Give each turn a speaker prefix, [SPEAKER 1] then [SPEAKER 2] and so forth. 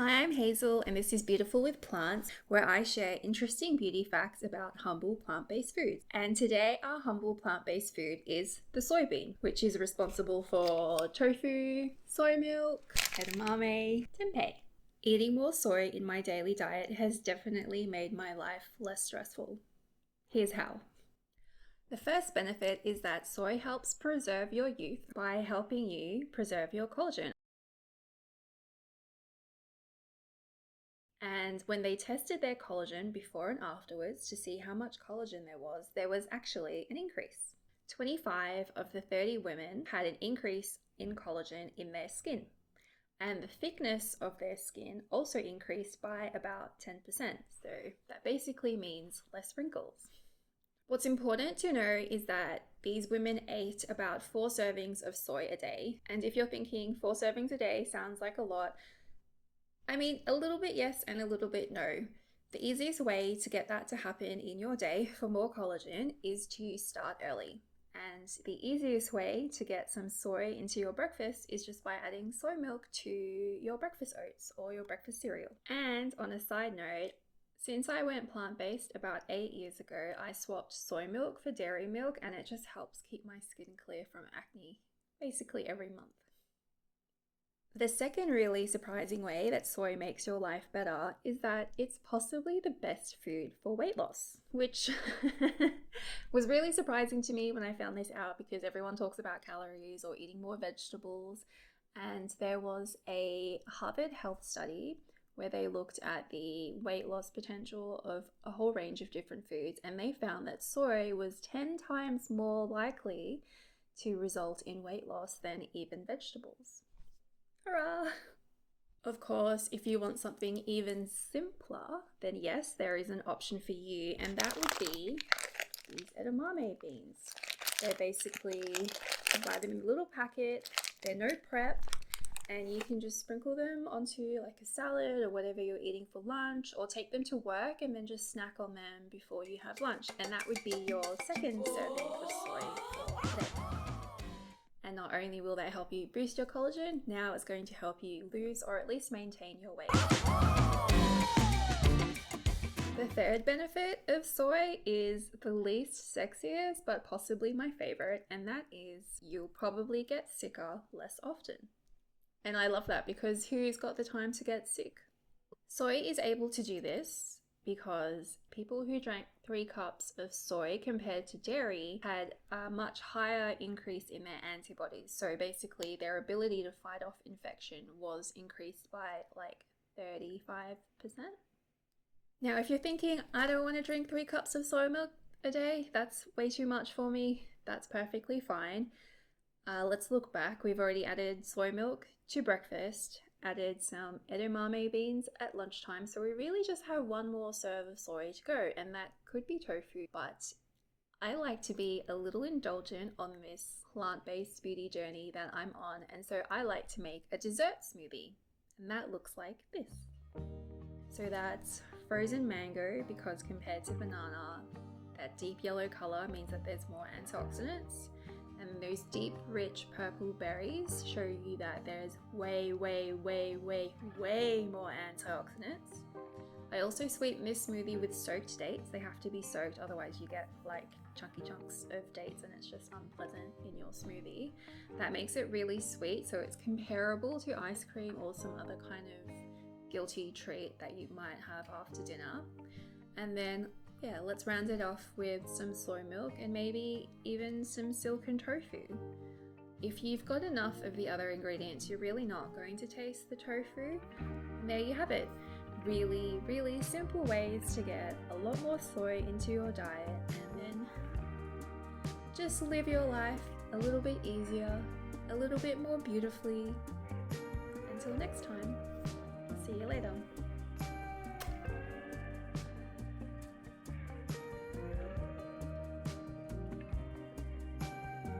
[SPEAKER 1] Hi, I'm Hazel, and this is Beautiful with Plants, where I share interesting beauty facts about humble plant-based foods. And today, our humble plant-based food is the soybean, which is responsible for tofu, soy milk, edamame, tempeh. Eating more soy in my daily diet has definitely made my life less stressful. Here's how. The first benefit is that soy helps preserve your youth by helping you preserve your collagen. And when they tested their collagen before and afterwards to see how much collagen there was actually an increase. 25 of the 30 women had an increase in collagen in their skin. And the thickness of their skin also increased by about 10%. So that basically means less wrinkles. What's important to know is that these women ate about 4 servings of soy a day. And if you're thinking 4 servings a day sounds like a lot, I mean, a little bit yes and a little bit no. The easiest way to get that to happen in your day for more collagen is to start early. And the easiest way to get some soy into your breakfast is just by adding soy milk to your breakfast oats or your breakfast cereal. And on a side note, since I went plant-based about 8 years ago, I swapped soy milk for dairy milk, and it just helps keep my skin clear from acne basically every month. The second really surprising way that soy makes your life better is that it's possibly the best food for weight loss, which was really surprising to me when I found this out because everyone talks about calories or eating more vegetables. And there was a Harvard Health study where they looked at the weight loss potential of a whole range of different foods, and they found that soy was 10 times more likely to result in weight loss than even vegetables. Hurrah! Of course, if you want something even simpler, then yes, there is an option for you, and that would be these edamame beans. They're basically, you buy them in a little packet, they're no prep, and you can just sprinkle them onto like a salad or whatever you're eating for lunch, or take them to work and then just snack on them before you have lunch. And that would be your second serving of soy for today. And not only will that help you boost your collagen, now it's going to help you lose or at least maintain your weight. The third benefit of soy is the least sexiest, but possibly my favorite, and that is you'll probably get sicker less often. And I love that because who's got the time to get sick? Soy is able to do this because people who drank 3 cups of soy compared to dairy had a much higher increase in their antibodies. So basically their ability to fight off infection was increased by like 35%. Now, if you're thinking, I don't want to drink 3 cups of soy milk a day, that's way too much for me, that's perfectly fine. Let's look back. We've already added soy milk to breakfast, added some edamame beans at lunchtime, so we really just have 1 more serve of soy to go, and that could be tofu. But I like to be a little indulgent on this plant-based beauty journey that I'm on, and so I like to make a dessert smoothie, and that looks like this. So that's frozen mango, because compared to banana, that deep yellow color means that there's more antioxidants. And those deep, rich purple berries show you that there's way more antioxidants. I also sweeten this smoothie with soaked dates. They have to be soaked, otherwise you get like chunky chunks of dates and it's just unpleasant in your smoothie. That makes it really sweet, so it's comparable to ice cream or some other kind of guilty treat that you might have after dinner. And then let's round it off with some soy milk and maybe even some silken tofu. If you've got enough of the other ingredients, you're really not going to taste the tofu. And there you have it. Really, really simple ways to get a lot more soy into your diet and then just live your life a little bit easier, a little bit more beautifully. Until next time, see you later.